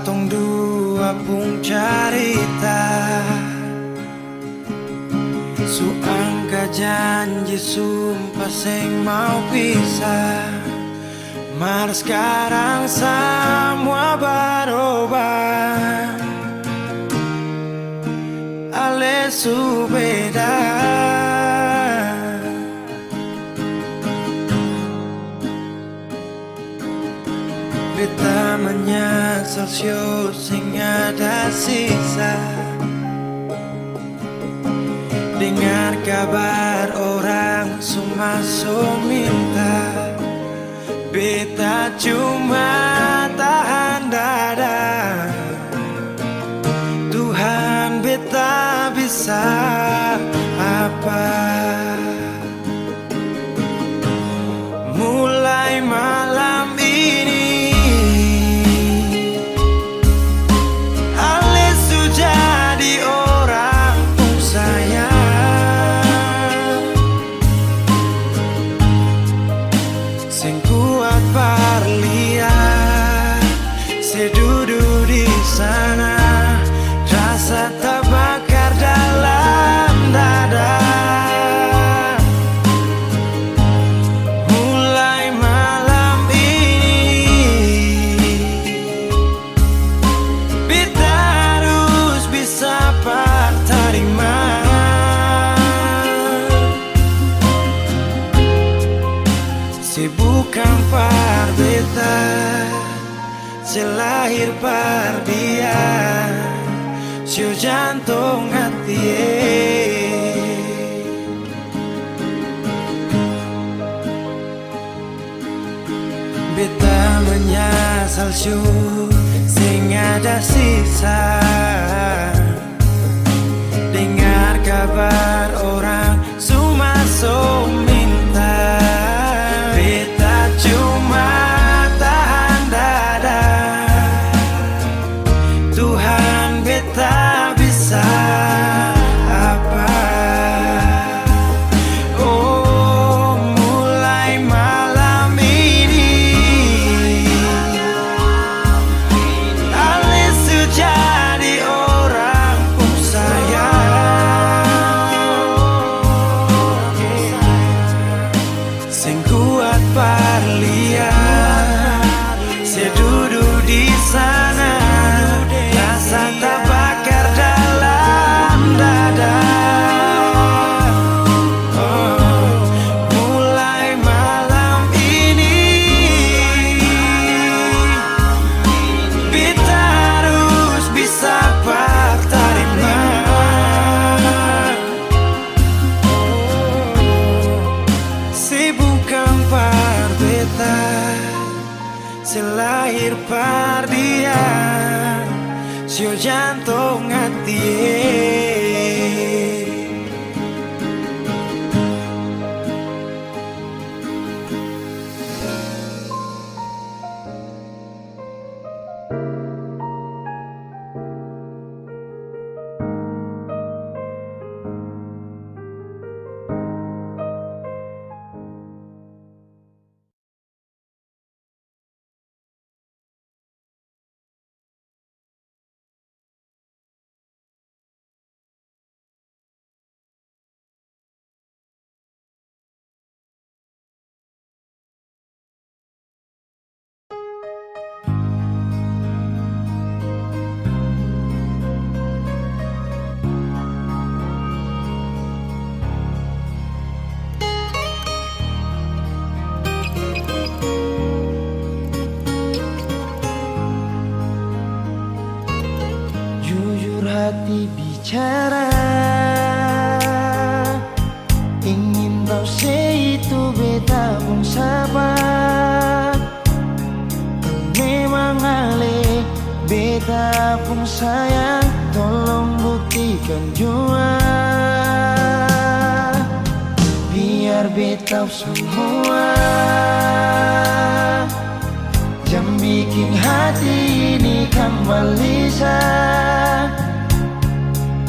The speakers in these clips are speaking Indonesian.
tong dua pung carita, suangka janji sumpah seng mau pisah. Mar sekarang semua berubah, ale su beda. Beta menyesal sio sing ada sisa. Dengar kabar orang semua minta, beta cuma tahan dada. Tuhan beta bisa apa? Mulai malam ini ale su jadi orang pun sayang, sing kuat parlihat sedudu di sana, rasa terbakar dalam dada. Mulai malam ini beta harus bisa terima. Bukan par beta, selahir par dia, sio jantung hati. Beta menyesal sio sing ada sisa. Dengar kabar orang semua minta, beta cuma tahan dada. Tuhan beta bisa apa? Oh, mulai malam ini ale su jadi orang pun sayang, sing kuat parlihat sedudu di sana, rasa terbakar dalam dada. Oh, mulai malam ini beta harus bisa terima. Bukan par beta, selahir par dia, sio jantung hati. Hati bicara, ingin tahu itu beta pun sabar. Memang ale beta pun sayang, tolong buktikan jua. Biar beta semua jam bikin hati ini kembali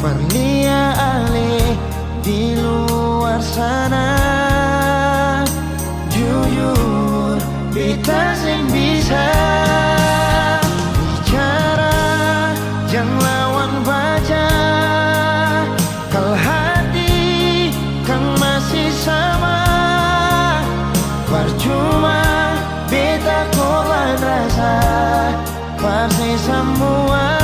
Parlia ale di luar sana, jujur beta sing bisa bicara pasti semua.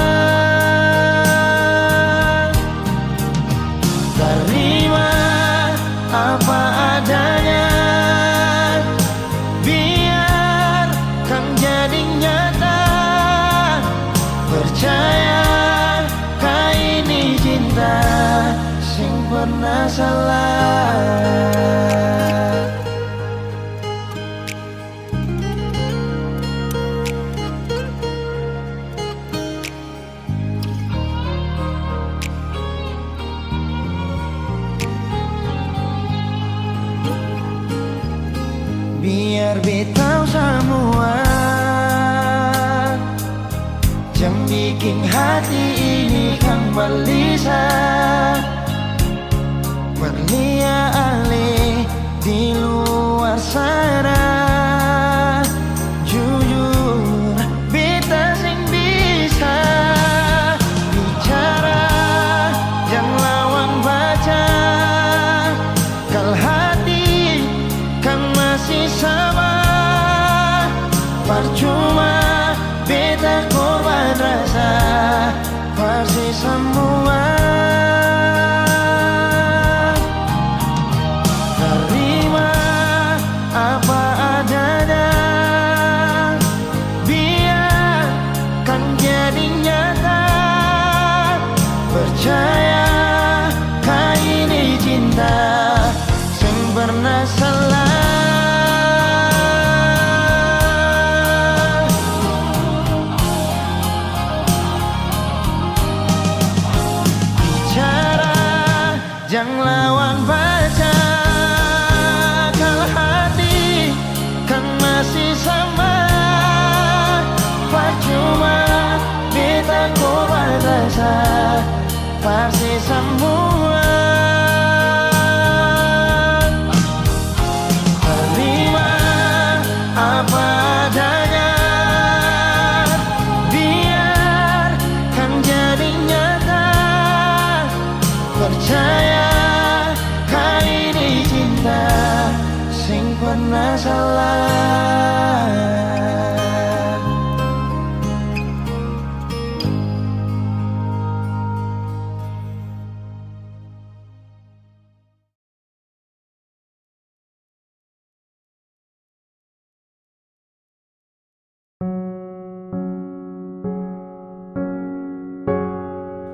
Terima apa adanya, biarkan jadi nyata. Percaya kau ini cinta sing pernah salah. Biar betau semua, jangan bikin hati ini kembali berlia alih di luar sana. Jujur beta sing bisa bicara, jangan lawan baca. Kalau hati kan masih sama, percuma beta korban rasa pasti semua. Terima apa adanya, biarkan jadi nyata. Percaya kau ini cinta sing pernah salah. Jangan lawan baca, kalau hati kan masih sama. Percuma beta korban rasa pasti semua. Terima apa adanya, biarkan jadi nyata. Percaya kau ini cinta sing pernah salah.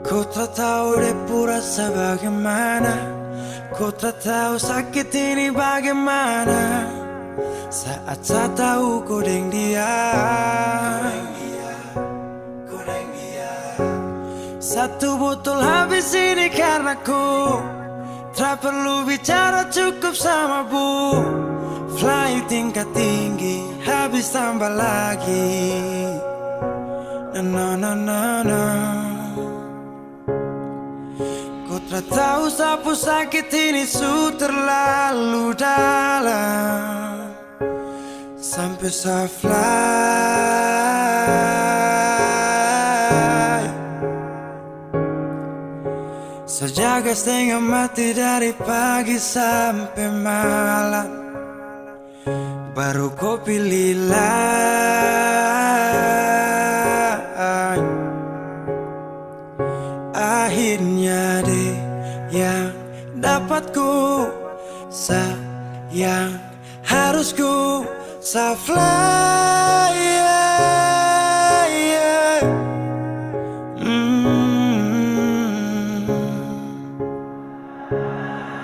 Ku tak tahu depu rasa bagaimana, ku tak tahu sakit ini bagaimana. Saat saya tahu ku deng dia, satu botol habis ini karena ku tak perlu bicara, cukup sama bu. Fly tingkat tinggi, habis tambah lagi. Na na na na. Ku tak tahu sapu sakit ini su terlalu dalam, sampai saya fly. Sejaga setengah mati dari pagi sampai malam, baru kau pilih lain. Akhirnya deh yang dapat ku sayang, harus ku fly, yeah.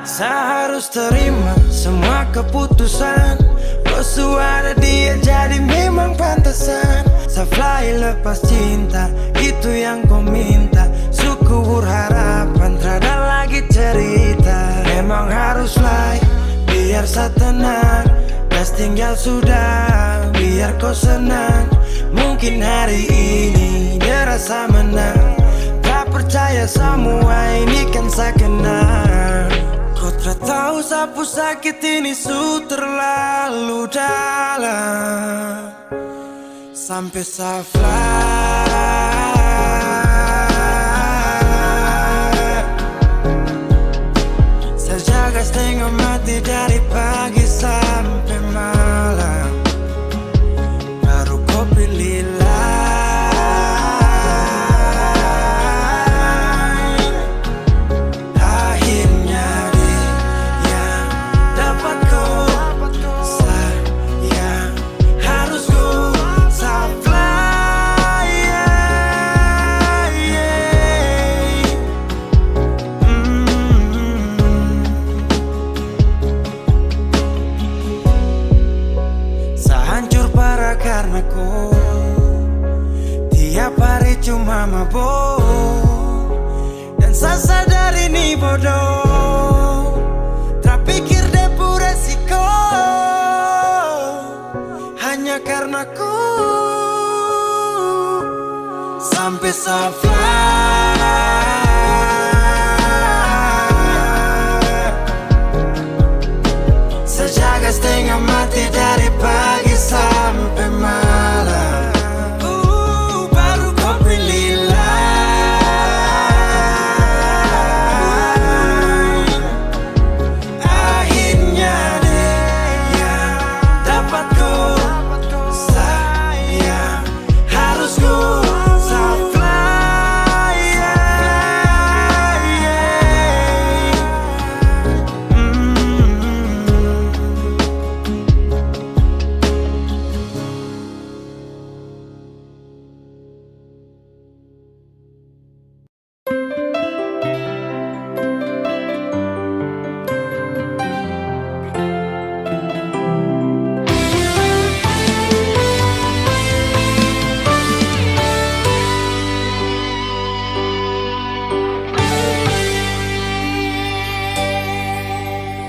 Saya harus terima semua keputusan, bosku ada dia jadi memang pantasan. Saya fly lepas cinta, itu yang kau minta. Suku berharapan, terada lagi cerita. Memang harus fly, biar saya tenang. Das tinggal sudah, biar kau senang. Mungkin hari ini dia rasa menang. Tak percaya semua ini kan saya kenal. Kau tak tahu sapu sakit ini su terlalu dalam, sampai saya fly. Saya jaga setengah mati dari pagi sampai malam, baru kau pilih lain. Setiap hari cuma mabuk dan sasa dari ni bodoh. Tak pikir depu resiko hanya karena ku sampai safar. Sejaga setengah mati dari pagi sampai malam. Baru kau pilih lain. Akhirnya dia dapat ku sayang. Harus ku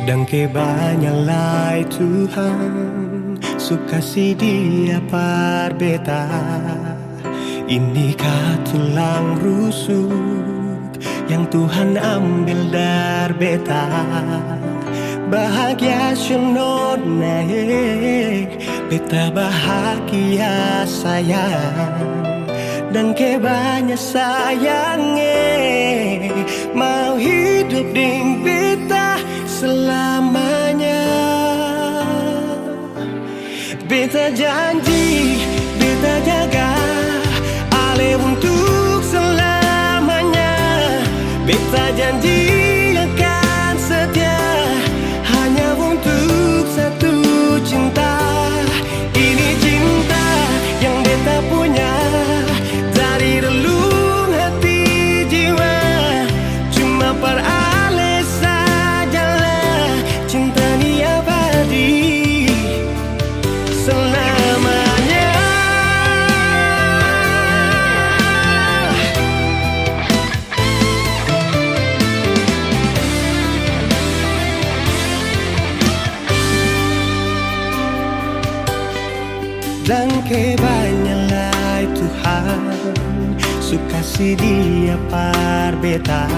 Dan kebanyalah Tuhan suka si dia par beta. Ini tulang rusuk yang Tuhan ambil dari beta. Bahagia siono naik, beta bahagia sayang. Dan kebanyak sayangnya mau hidup ding beta selamanya. Beta janji, beta jaga ale untuk selamanya. Beta janji akan setia hanya untuk satu cinta. Ini cinta yang beta punya dari relung hati jiwa. Cuma per ale sajalah cinta ni abadi selamanya. Dan kebanyalah Tuhan suka si dia par beta.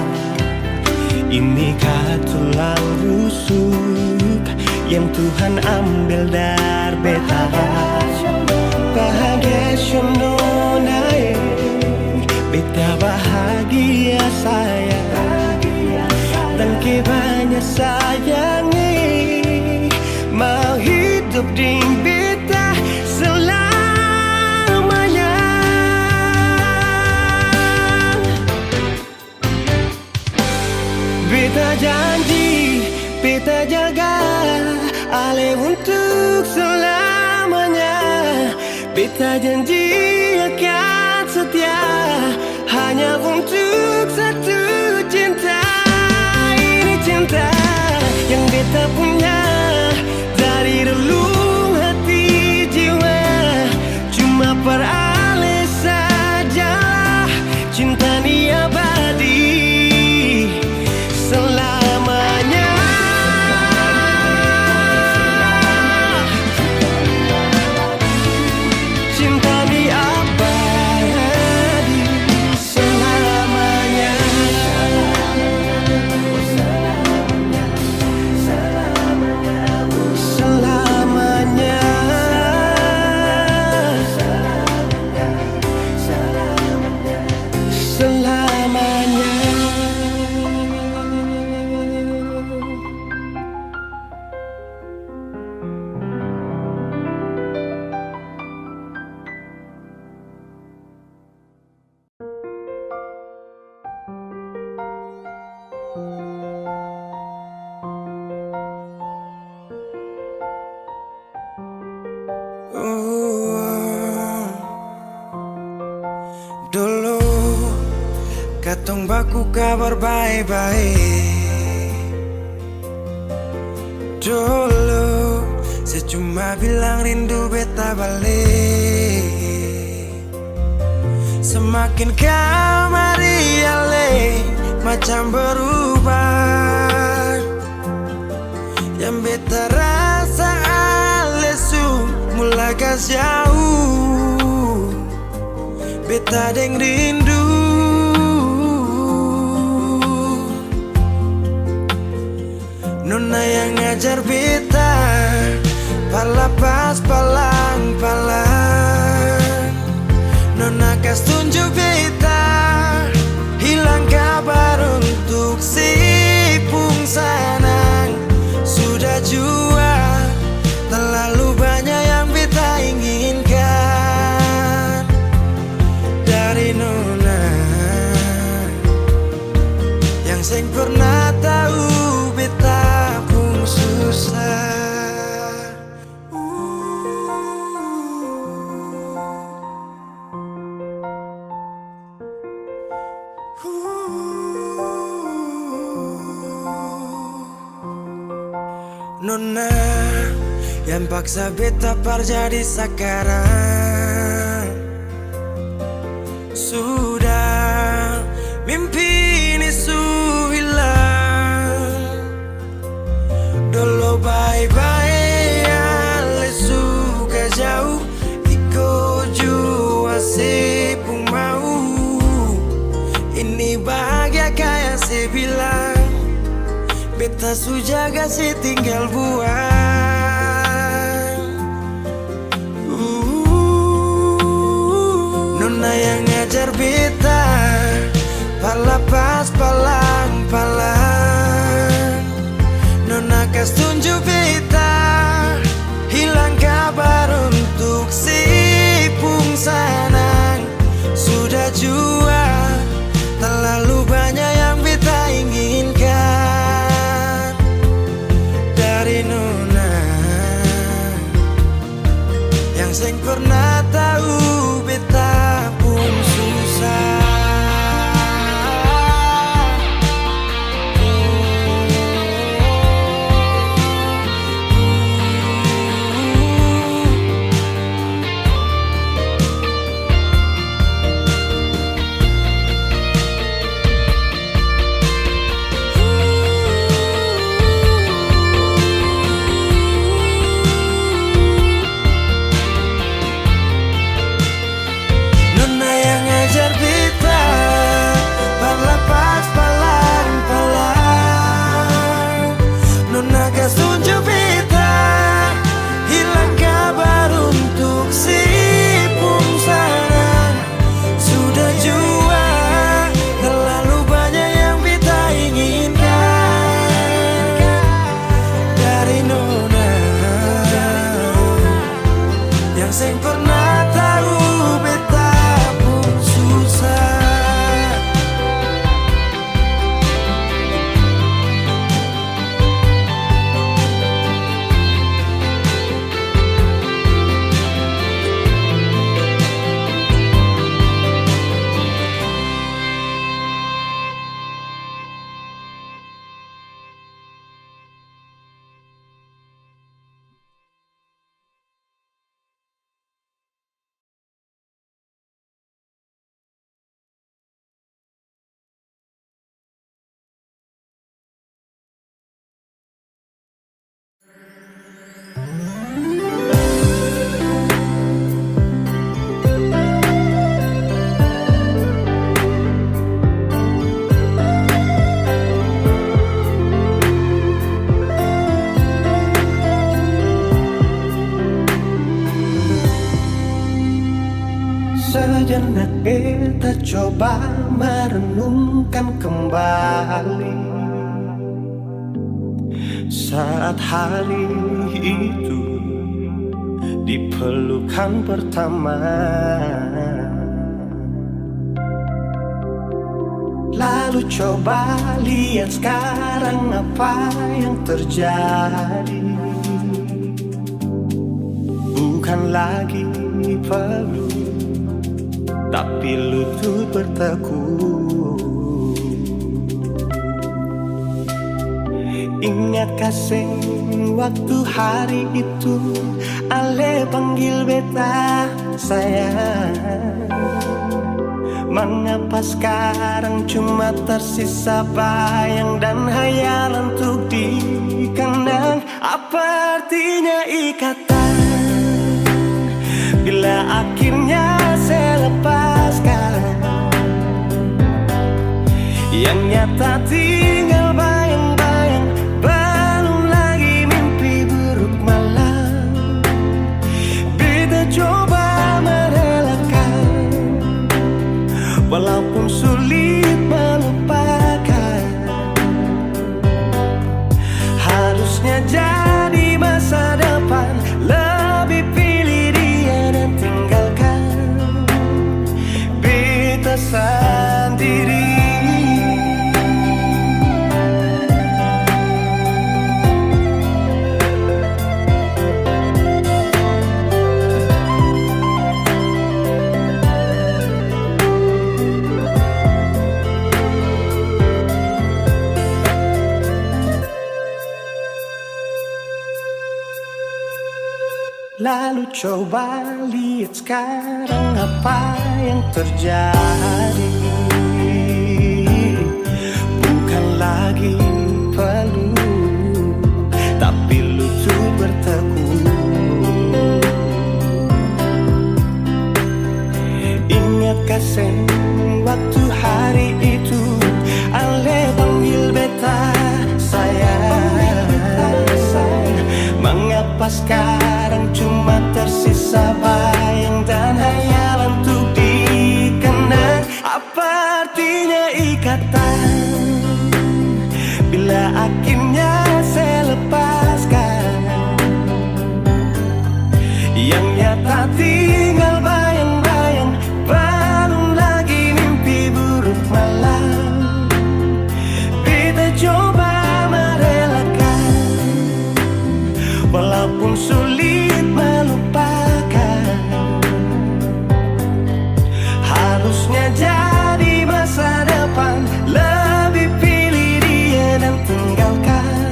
Ini tulang rusuk yang Tuhan ambil dari beta. Bahagia siono naik, beta bahagia sayang. Dan kebanyak sayangnya mau hidup di beta selamanya. Beta janji, beta jaga ale untuk selamanya. Beta janji akan setia hanya untuk satu cinta. Ini cinta yang beta punya dari relung hati jiwa. Cuma per ale sajalah cinta ni abadi selamanya. Cinta ni abadi selamanya. Selamanya. Selamanya. Dulu katong baku kabar baik-baik. Dulu saya cuma bilang rindu beta balik. Semakin kamari ale macam berubah. Yang beta rasa alesu mulai kas jauh. Beta deng rindu. Nona yang ngajar beta palapas palang-palang. Nona kas tunjuk beta hilang kabar untuk si pungsanang. Sudah jua terlalu banyak yang beta inginkan dari Nona yang seng pernah tahu beta pun susah. Nona yang paksa beta par jadi sekarang. Sudah mimpi ini su hilang. Dulu bye-bye ale suka jauh. Iko jua si pun mau. Ini bahagia kayak si bilang. Beta su jaga si tinggal buang. Nona yang ngajar beta palapas palang-palang. Nona kas tunjuk beta hilang kabar untuk si pungsanang. Sudah jua terlalu banyak yang beta inginkan dari Nona yang seng pernah tahu beta pun susah. Seng pernah tahu beta pun susah. Sejenak kita coba merenungkan kembali saat hari itu di pelukan pertama. Lalu coba lihat sekarang apa yang terjadi. Bukan lagi peluk, tapi lutut bertekuk. Ingat kasih waktu hari itu Ale panggil beta sayang. Mengapa sekarang cuma tersisa bayang dan hayalan untuk dikenang? Apa artinya ikatan bila akhirnya saya lepaskan? Yang nyata tinggal bayang-bayang, belum lagi mimpi buruk malam. Kita coba merelakan, walaupun sulit melupakan. Harusnya jadi masa depan, lebih pilih dia dan tinggalkan beta sendiri. Lalu coba lihat sekarang apa yang terjadi. Bukan lagi peluk, tapi lutut bertekuk. Ingatkah sen waktu hari itu Ale panggil beta sayang? Mengapa sekarang cuma tersisa bayang dan hayalan untuk dikenang? Apa artinya ikatan bila akhirnya saya lepaskan? Yang nyata tinggal bayang-bayang, belum lagi mimpi buruk malam. Kita coba merelakan, walaupun sulit melupakan. Harusnya jadi masa depan, lebih pilih dia dan tinggalkan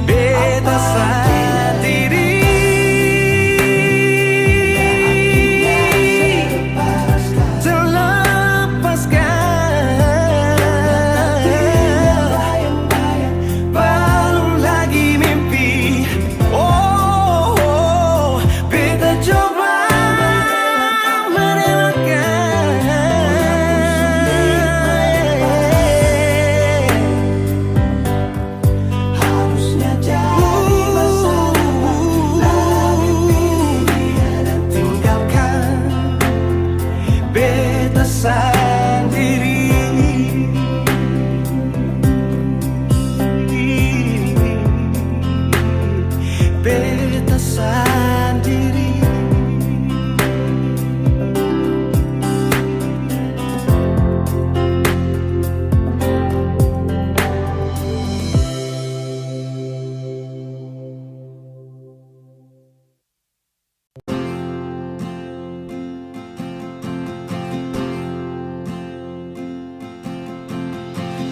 beta sendiri. Beta sendiri.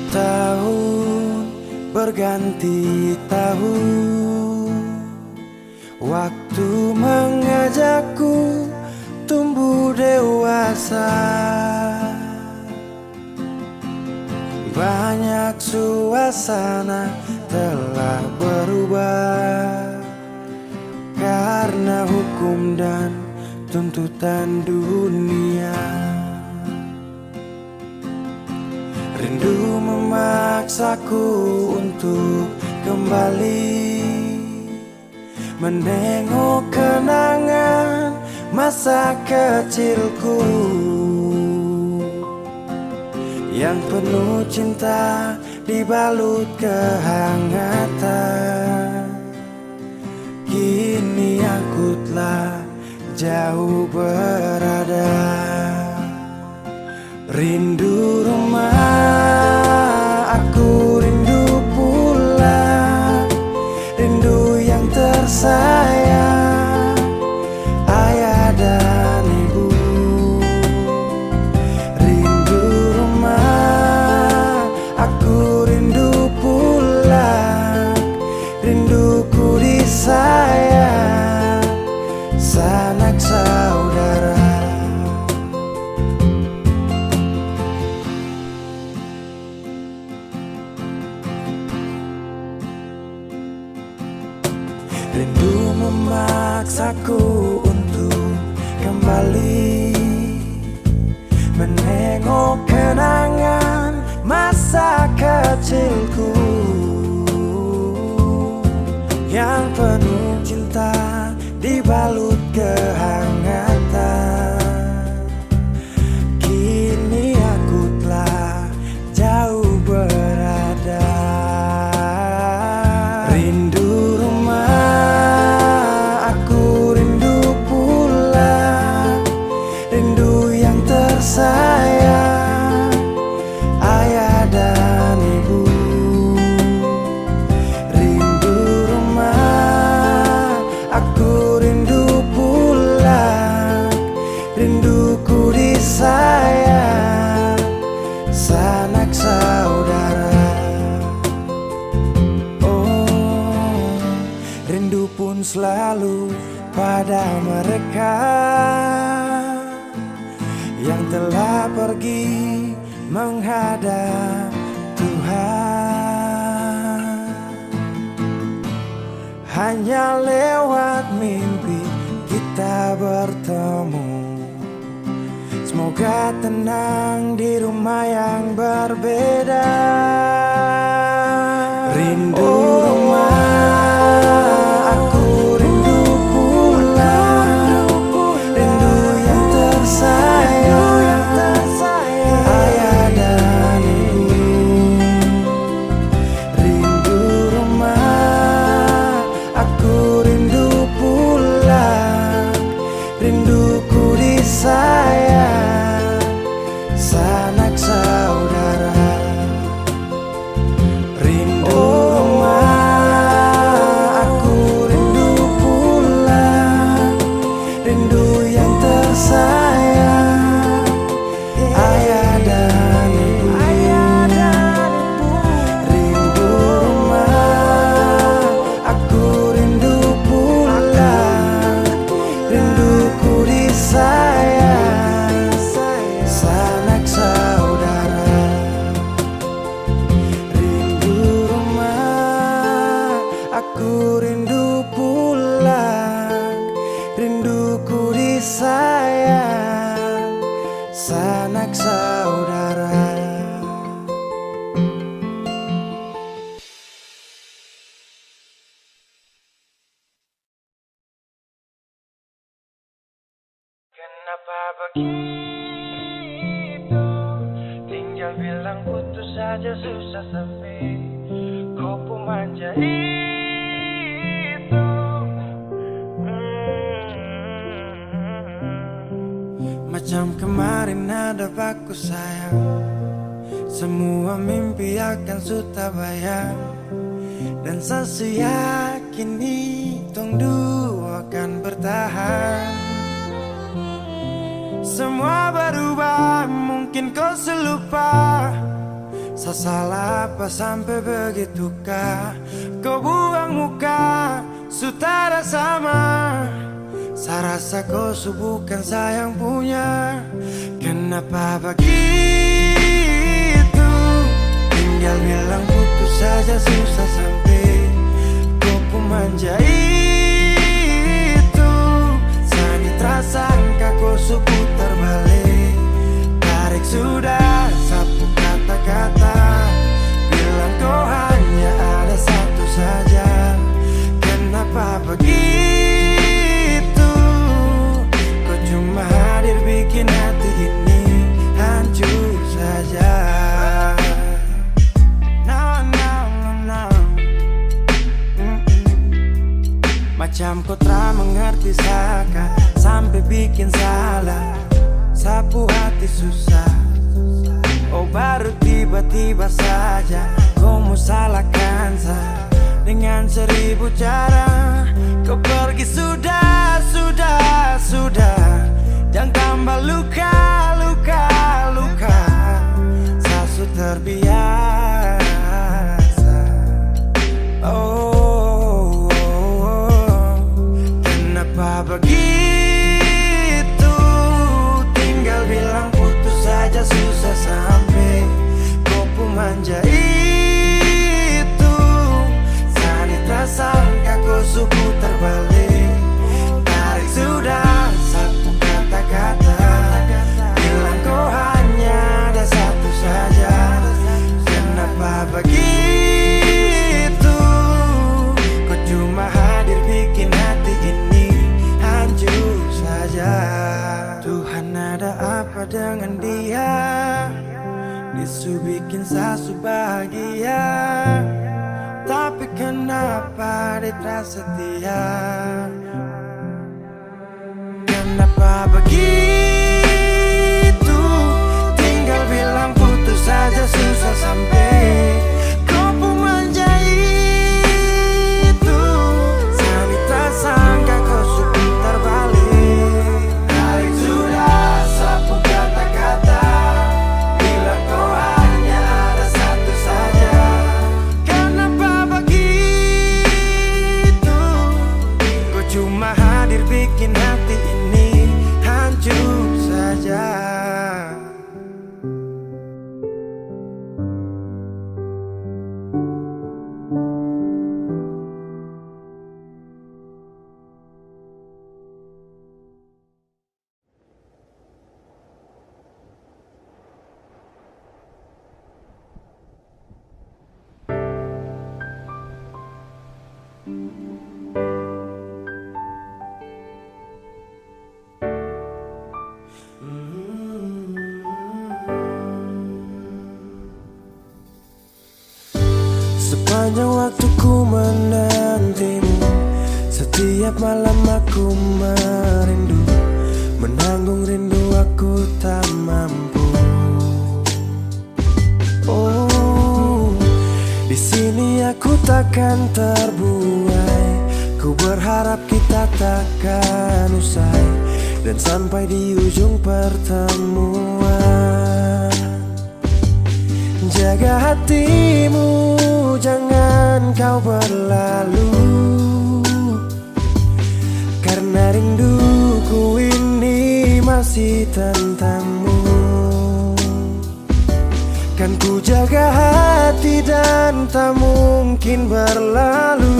Tahun berganti tahun, waktu mengajakku tumbuh dewasa. Banyak suasana telah berubah karena hukum dan tuntutan dunia. Rindu memaksaku untuk kembali menengok kenangan masa kecilku yang penuh cinta dibalut kehangatan. Kini aku telah jauh berada, rindu rumah, aku rindu pulang, rindu yang tersayang, ayah dan ibu. Rindu rumah, aku rindu pulang, rinduku disayang sanak saudara. memaksaku untuk kembali menengok kenangan masa kecilku yang penuh cinta dibalut kehangatan. Kini aku telah jauh berada. Rindu rumah, aku rindu pulang, rindu yang tersayang, ayah dan ibu. Rindu rumah, aku rindu pulang, rinduku disayang, sanak saudara. Oh, rindu pun selalu pada mereka yang telah pergi menghadap Tuhan. Hanya lewat mimpi kita bertemu. Semoga tenang di rumah yang berbeda. Rindu rumah, aku rindu pulang, rindu yang tersayang, ayah dan ibu. Rindu rumah, aku rindu pulang, rinduku disayang, sanak saudara. Rindu rumah, aku rindu pulang, rindu yang tersayang, ayah dan ibu. Rindu rumah, aku rindu pulang, rinduku disayang, sanak saudara. Rindu rumah, aku rindu pulang, rinduku disayang, sanak saudara. Kenapa begitu? Tinggal bilang putus saja susah sepi. Kau pemanja itu. Macam kemarin ada aku sayang. Semua mimpi akan sudah bayang. Dan saya yakin tong dua akan bertahan. Semua berubah, mungkin kau selupa. Saya salah apa sampai begitukah? Kau buang muka, sutara sama. Saya rasa kau bukan sayang punya. Kenapa begitu? Tinggal bilang putus saja susah sampai. Kau pun manja itu. Sani terasangka kau putar balik. Tarik sudah sapu kata-kata. Bilang kau hanya ada satu saja. Kenapa begitu? Kau cuma hadir bikin hati ini hancur saja. No, no, no, no. Macam kau tak mengerti saka sampai bikin salah. Sapu hati susah. Oh baru tiba-tiba saja kau mau salahkan saya. Dengan 1000 cara kau pergi sudah, sudah, sudah. Jangan tambah luka, luka, luka. Saya sudah terbiasa. Oh, oh, oh. Kenapa begitu? Tinggal bilang putus saja susah sampai. Kau pun manja itu. Sani tak sangka kau putar balik. apa dengan dia? Disu bikin sasu bahagia, tapi kenapa dia tak setia? Kenapa begitu? Tinggal bilang putus saja susah sampai kau pun menjadi itu. Saya tak sangka kau sebentar balik. Hari sudah sapu kata-kata, bilang kau hanya ada satu saja. Kenapa begitu? Kau cuma hadir bikin hati ini hancur saja. Sepanjang waktu ku menantimu, setiap malam aku merindu, menanggung rindu aku tak mampu. Oh, di sini aku takkan terbuai. Ku berharap kita takkan usai dan sampai di ujung pertemuan. Jaga hatimu, jangan kau berlalu, karena rinduku ini masih tentangmu. Kan ku jaga hati dan tak mungkin berlalu.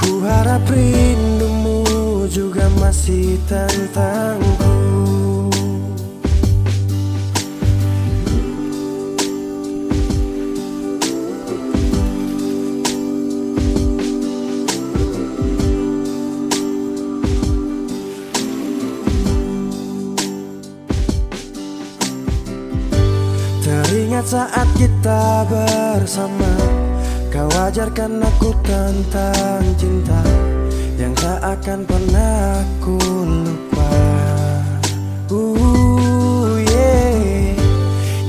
Ku harap rindumu juga masih tentangku. Teringat saat kita bersama, kau ajarkan aku tentang cinta yang tak akan pernah aku lupa. Yeah.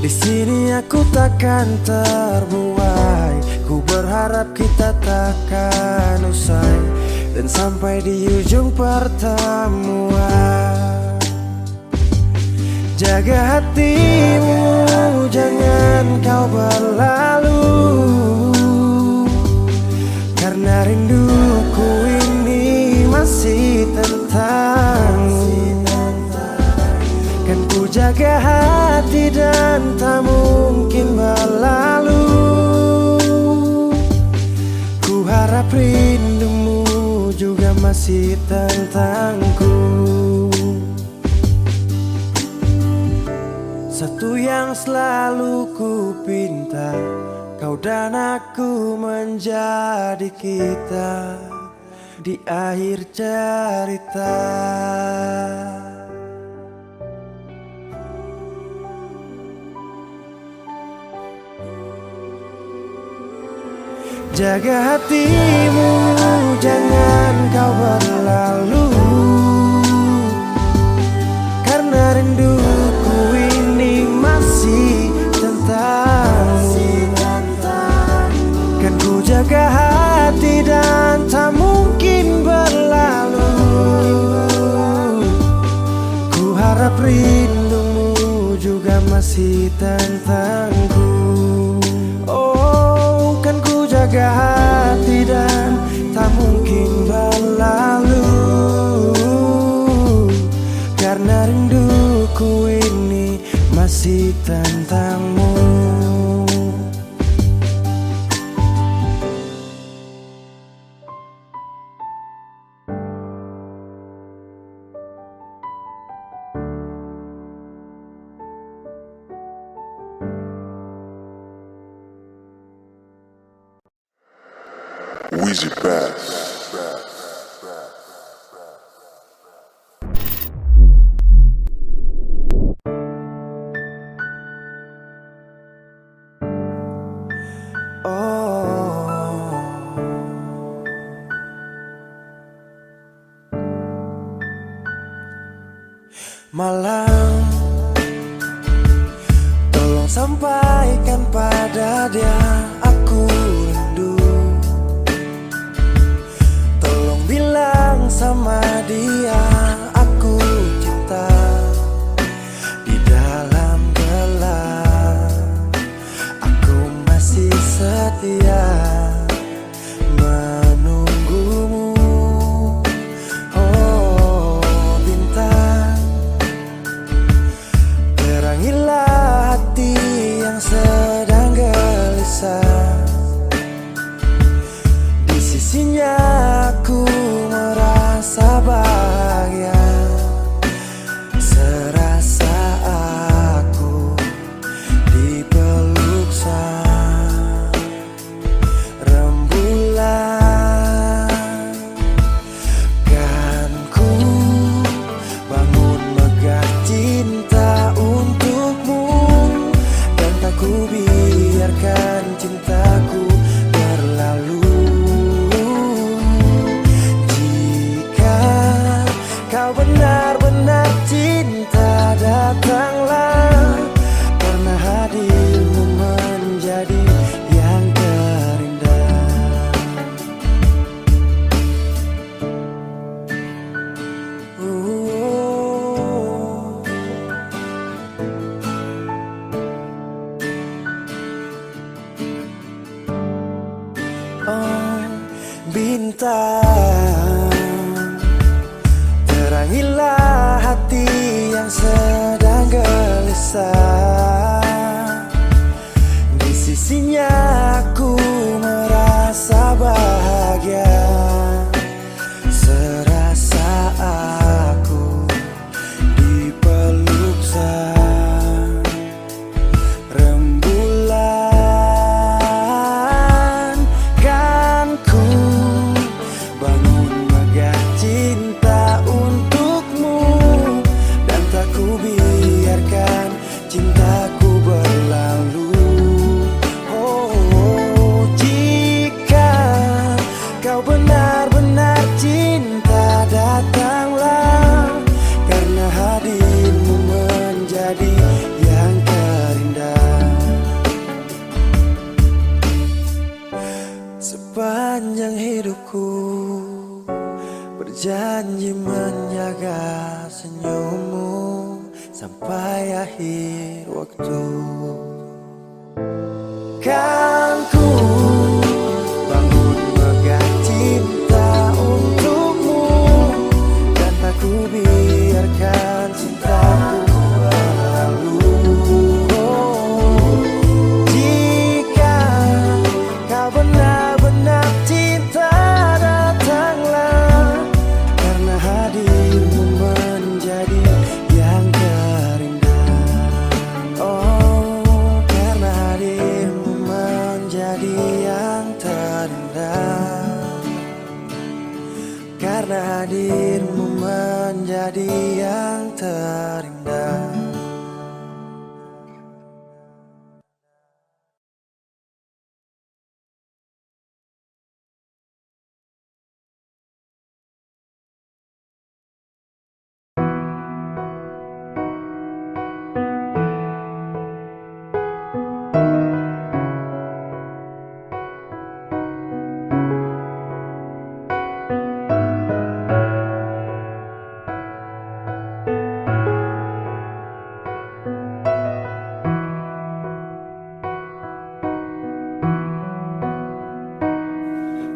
Di sini aku takkan terbuai. Ku berharap kita takkan usai dan sampai di ujung pertemuan. Jaga hatimu, jangan kau berlalu, karena rinduku ini masih tentangmu. Kan ku jaga hati dan tak mungkin berlalu. Ku harap rindumu juga masih tentangku. Satu yang selalu ku pinta, kau dan aku menjadi kita di akhir cerita. Jaga hatimu, jangan kau berlalu, karena rinduku ini masih tentangmu. Kan ku jaga hati dan tak mungkin berlalu. Ku harap rindumu juga masih tentangku. Oh, kan ku jaga hati dan tak mungkin berlalu, karena rinduku ini masih tentangmu. Weezy Bass. malam. Tolong sampaikan pada dia aku rindu. Tolong bilang sama dia aku cinta. Di dalam gelap aku masih setia menunggumu. Oh bintang, terangilah hati yang sedang gelisah. Di sisinya aku merasa bahagia. Serasa aku dipeluk sang rembulan. Kan ku bangun megah cinta untukmu, dan tak ku biarkan cintaku berlalu. Jika kau benar-benar cinta, datanglah, karena hadirmu menjadi yang terindah. Oh bintang, terangilah hati yang sedang gelisah. Di sisinya aku merasa bahagia. Serasa aku dipeluk sang rembulan. Kan ku bangun megah cinta untukmu, dan tak ku biarkan cintaku berlalu. Oh jika kau benar-benar cinta, datanglah, karena hadirmu menjadi yang terindah. Sepanjang hidupku berjanji menjaga senyummu sampai akhir waktu. Kan ku bangun megah cinta untukmu, dan tak ku biarkan cintaku berlalu. Oh, jika kau benar-benar cinta, datanglah, karena hadirmu menjadi yang terindah. Oh, karena hadirmu menjadi yang terindah. Karena hadirmu menjadi yang terindah.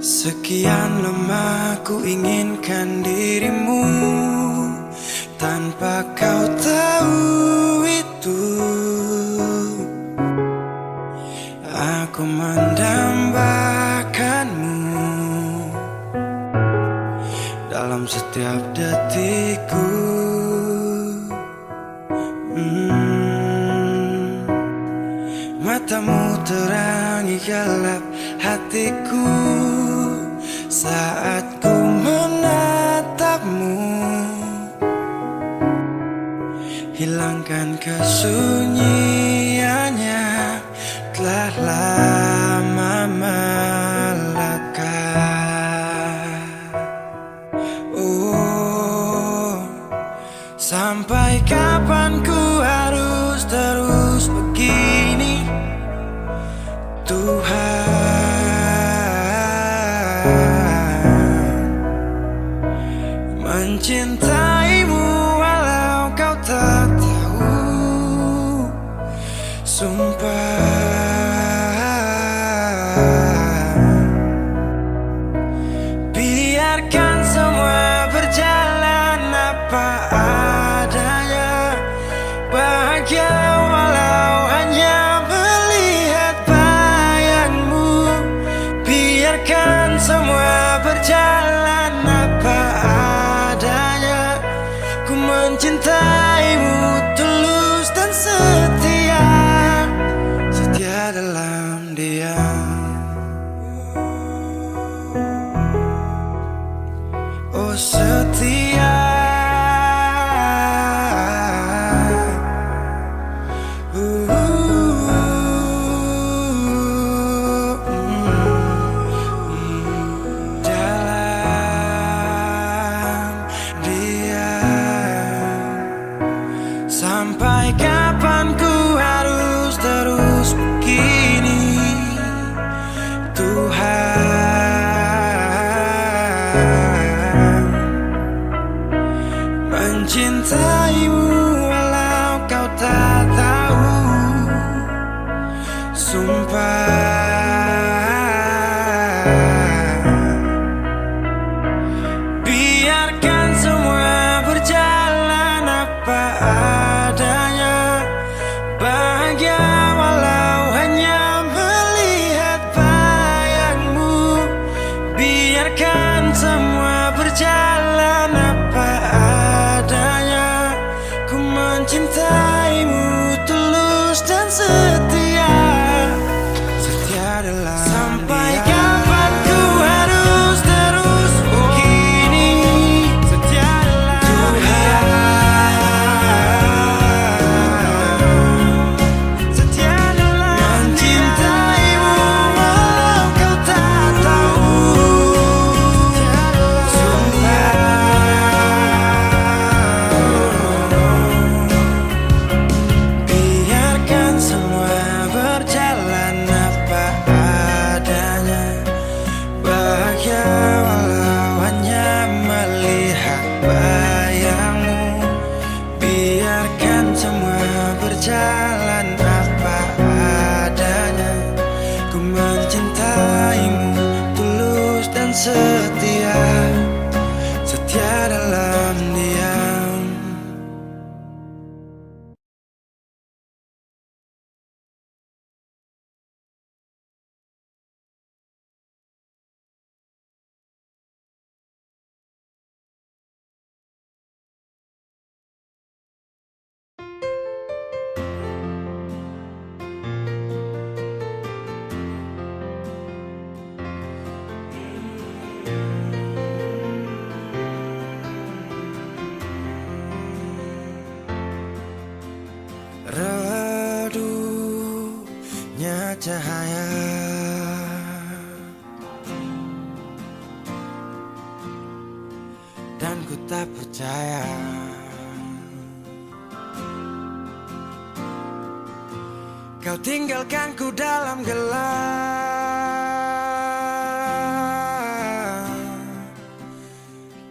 Sekian lama ku inginkan dirimu, tanpa kau tahu itu. Aku mendambakanmu dalam setiap detikku. Matamu terangi gelap hatiku saat ku menatapmu. Hilangkan kesunyiannya, telah lama melekat. Oh, sampaikan kapan ku harus terus begini? Tuhan, mencintaimu walau kau tak tahu. Sumpah, biarkan semua berjalan apa adanya. Bahagia walau hanya melihat bayangmu. Biarkan semua berjalan apa adanya. Ku mencintaimu tulus dan setia, setia dalam diam. Oh setia, dalam diam. Sampai kapan ku harus terus begini? Tuhan, mencintaimu walau kau tak tahu. Sumpah, biarkan semua berjalan apa adanya. Bahagia walau hanya melihat bayangmu. Biarkan semua berjalan apa adanya. Ku mencintaimu tulus dan setia, setia dalam sampai kapan ku harus terus begini? Setia dalam Tuhan, setia dalam mencintaimu walau kau tak tahu. Biarkan semua berjalan apa adanya. Bahagia walau hanya melihat bayangmu. Biarkan semua berjalan apa adanya. Ku mencintaimu tulus dan setia, setia dalam diam. Redupnya cahaya, dan ku tak percaya kau tinggalkanku dalam gelap,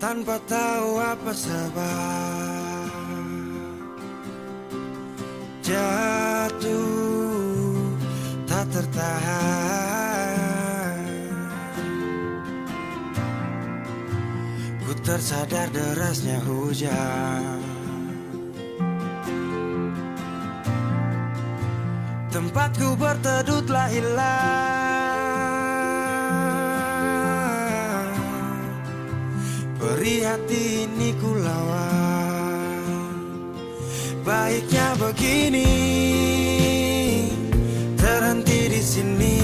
tanpa tahu apa sebab. Jatuh tak tertahan, ku tersadar derasnya hujan. Tempatku berteduh telah hilang. Perih hati ini ku lawan. Baiknya begini, terhenti di sini.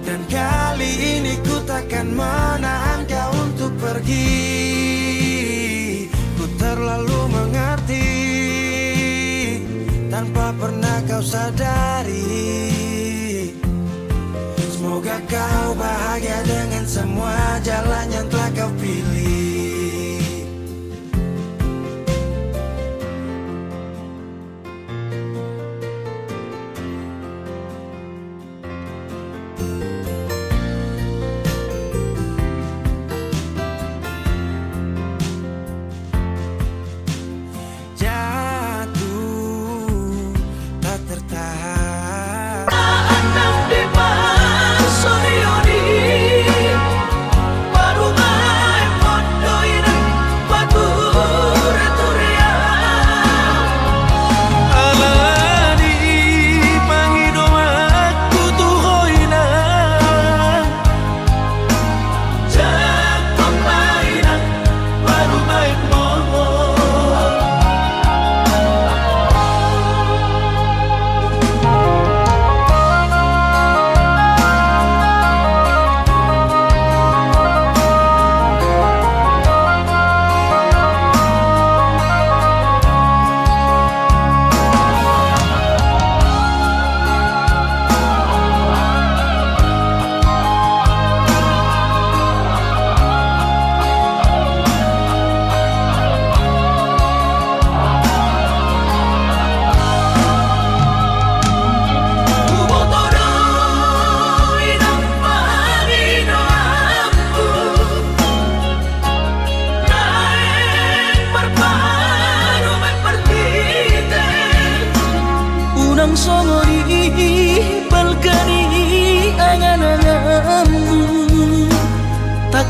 Dan kali ini ku takkan menahan kau untuk pergi. Ku terlalu mengerti tanpa pernah kau sadari. Semoga kau bahagia dengan semua jalan yang telah kau pilih.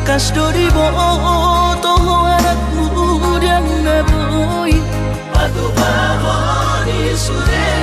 kas do di bo toho anak muda na boy patu baho di sure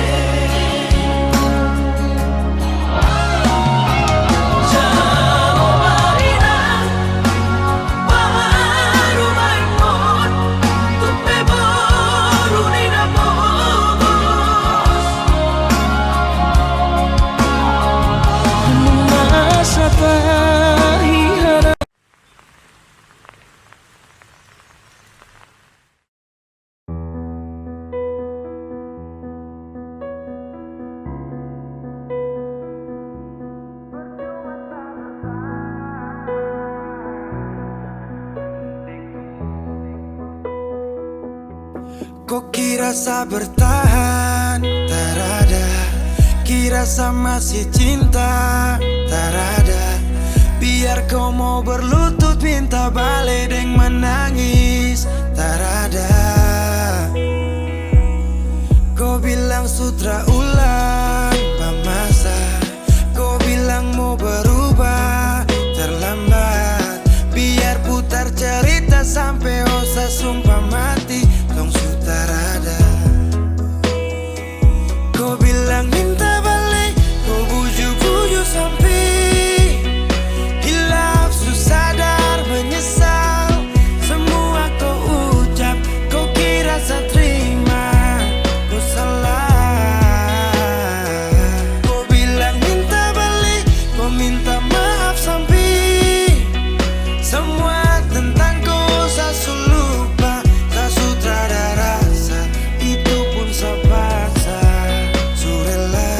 Kok kira sa bertahan? Tarada. Kira sa masih cinta? Tarada. Biar kau mau berlutut minta balik deng menangis. Tarada. Kau bilang sutra ulang pamasa. Kau bilang mau berubah terlambat. Biar putar cerita sampai osa sumpah mati. Tong sutarada. Kau bilang minta balik, kau bujuk-bujuk sampai hilaf susah sadar menyesal. Semua kau ucap, kau kira saya terima. Kau salah. Kau bilang minta balik, kau minta maaf sampai semua tentang kau saya lupa. Tak sutradara rasa, itu pun saya paksa. Surela.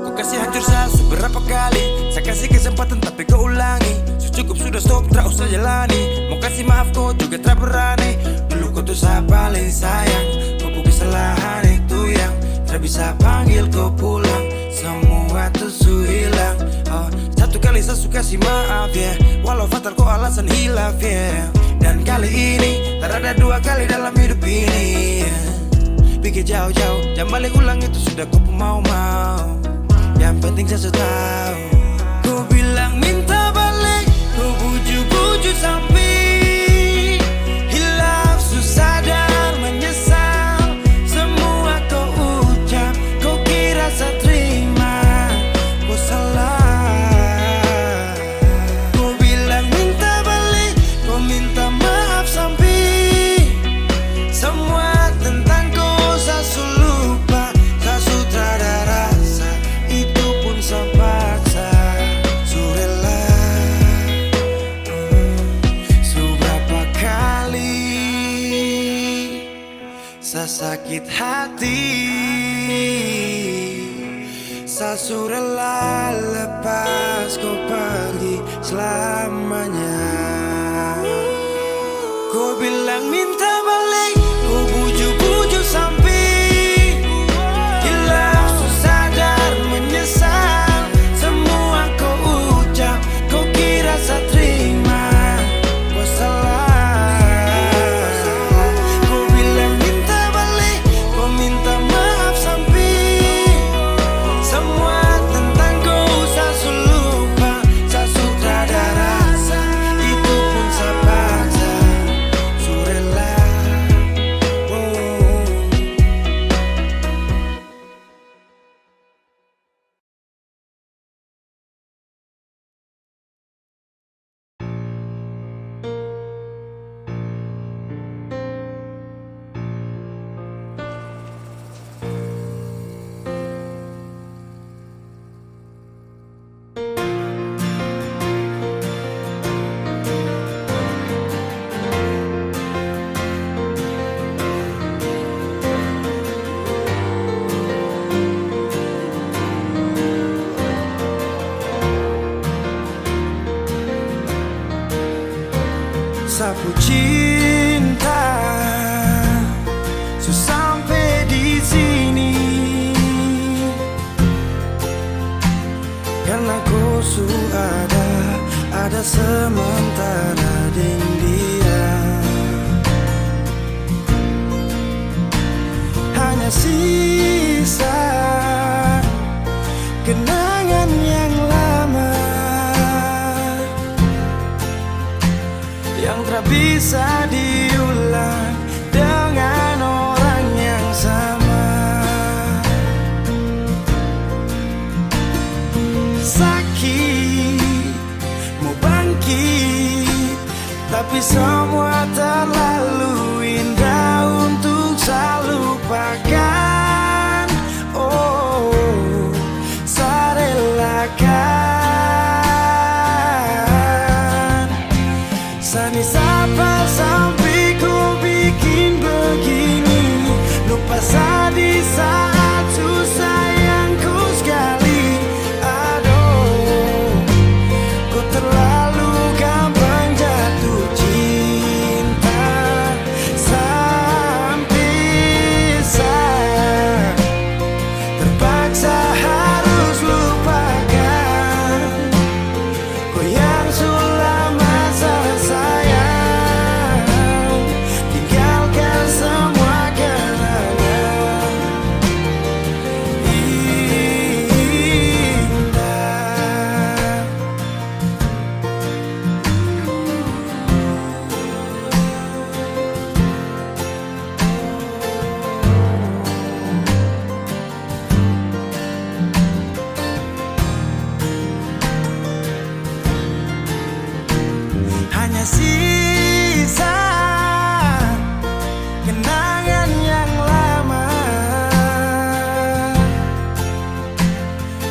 Kau kasih hancur saya seberapa kali. Saya kasih kesempatan tapi kau ulangi. Cukup sudah stop, tak usah jalani. Mau kasih maaf kau juga tak berani. Dulu kau tuh saya paling sayang. Kau bukan kesalahan itu yang tak bisa panggil kau pulang. Semua tuh su hilang. Oh, satu kali saya suka kasih maaf ya, walau fatal kau alasan hilaf ya. Dan kali ini tak ada dua kali dalam hidup ini ya. Pikir jauh-jauh, jangan balik ulang itu sudah kau pun mau-mau. Yang penting saya sudah tahu. Kau bilang minta balik, kau bujuk-bujuk sampai hilaf susah sadar menyesal. Semua kau ucap, kau kira saya terima. Kau salah. Kau bilang minta balik, kau minta maaf sampai semua tentang kau saya lupa. Tak sutradara rasa, itu pun saya paksa. Surela. Seberapa kali saya sakit hati, saya surela lepas kau pergi selamanya. Kau bilang minta balik, kau bujuk-bujuk sampai hilaf susah sadar menyesal. Semua kau ucap, kau kira saya terima. Kau salah. Kau bilang minta balik, kau minta maaf sampai semua tentang kau saya lupa. Saya sutradara rasa, itu pun saya paksa. Surela. Sapu cinta sampai di sini karena kau ada sementara dengan dia. tapi semua terlalu indah untuk saya lupakan. Oh, saya relakan. Sani sapa sampai ku bikin begini, lupa saya di saat susah yang ku sekali. Aduh, ku terlalu gampang jatuh cinta sampai saya terpaksa harus lupakan ku yang sudah masa sayang, tinggalkan semua kenangan indah. Hanya sisa kenangan yang lama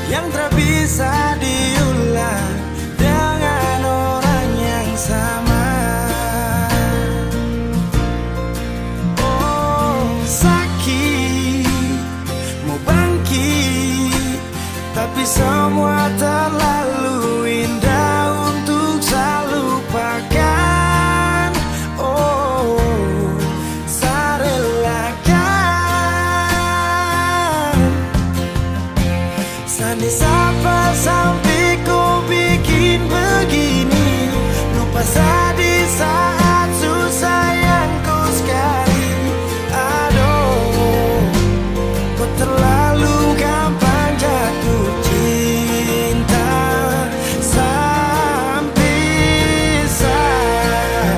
yang tak bisa diulang dengan orang yang sama. Oh, sakit mau bangkit, tapi semua terlalu indah untuk saya lupakan. Oh, saya relakan. Sani sapa sampai ku bikin begini, lupa saya di saat susah yang ku sekali. Aduh, ku terlalu gampang jatuh cinta sampai saya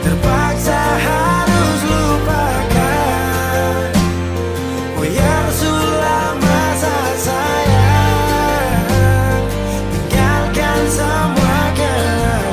terpaksa harus lupakan oh yang sudah masa sayang, tinggalkan semua kenangan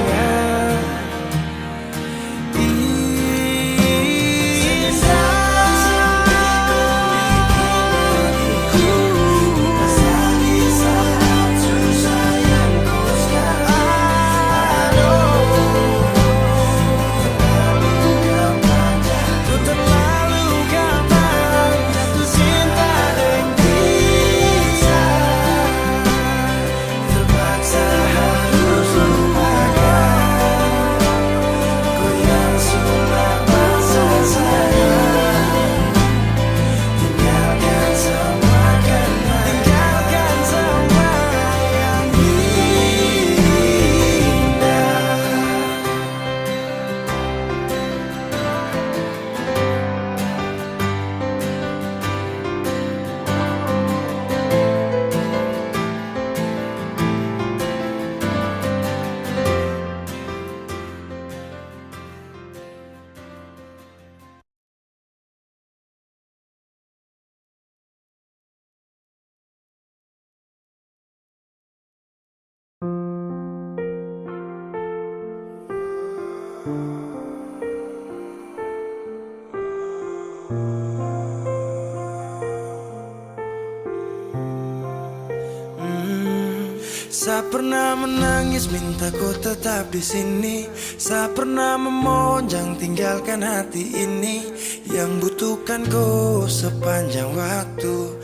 Saya pernah menangis minta kau tetap di sini. Saya pernah memonjang tinggalkan hati ini yang butuhkan kau sepanjang waktu,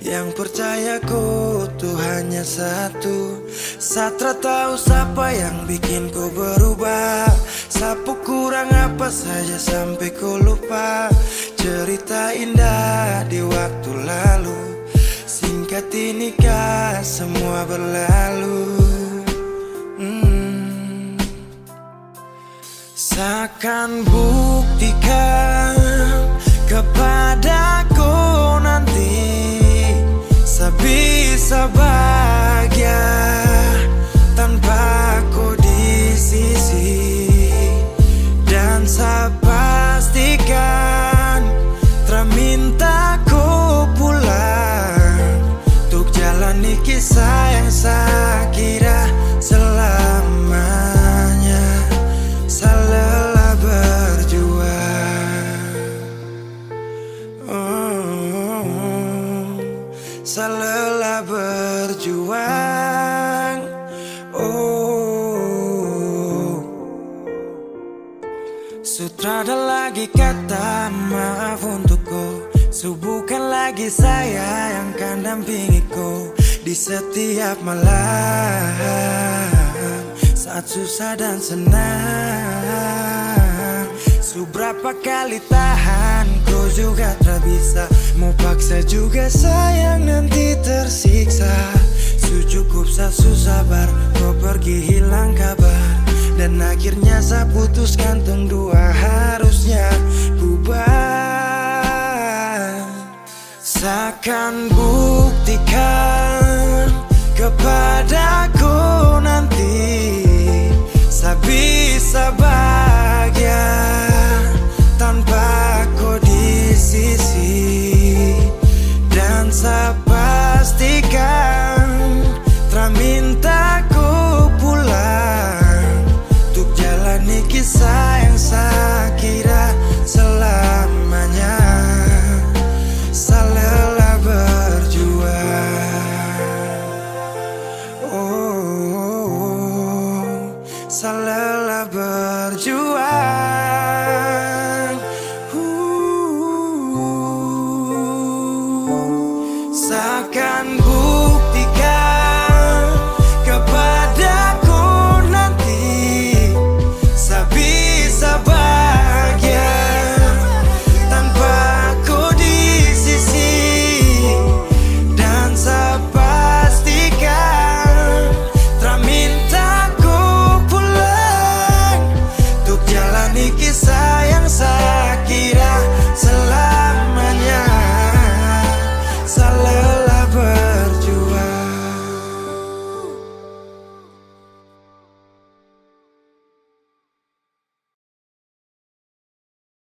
yang percaya kau tuh hanya satu. Saya tak tahu siapa yang bikin kau berubah, siapa kurang apa saja sampai kau lupa cerita indah di waktu lalu. Singkat ini kah semua berlalu. Seakan buktikan kepadaku nanti saya bisa bahagia tanpa kau di sisi. Dan saya pastikan terminta kau pulang untuk jalani kisah yang saya kira selamanya. Salelah berjuang. Oh, Sutrada lagi kata maaf untukku. Bukan lagi saya yang kan dampingiku di setiap malam, saat susah dan senang. Seberapa kali tahan, kau juga tak bisa. Mau paksa juga sayang, nanti tersiksa. Cukup saya sabar, kau pergi hilang kabar. Dan akhirnya saya putuskan tong dua harusnya bubar. Seakan buktikan kepadaku nanti saya bisa bahagia tanpa kau di sisi. Dan saya pastikan tak minta ku pulang untuk jalani kisah yang saya kira selamanya. Salelah berjuang. Oh, salelah berjuang. Seakan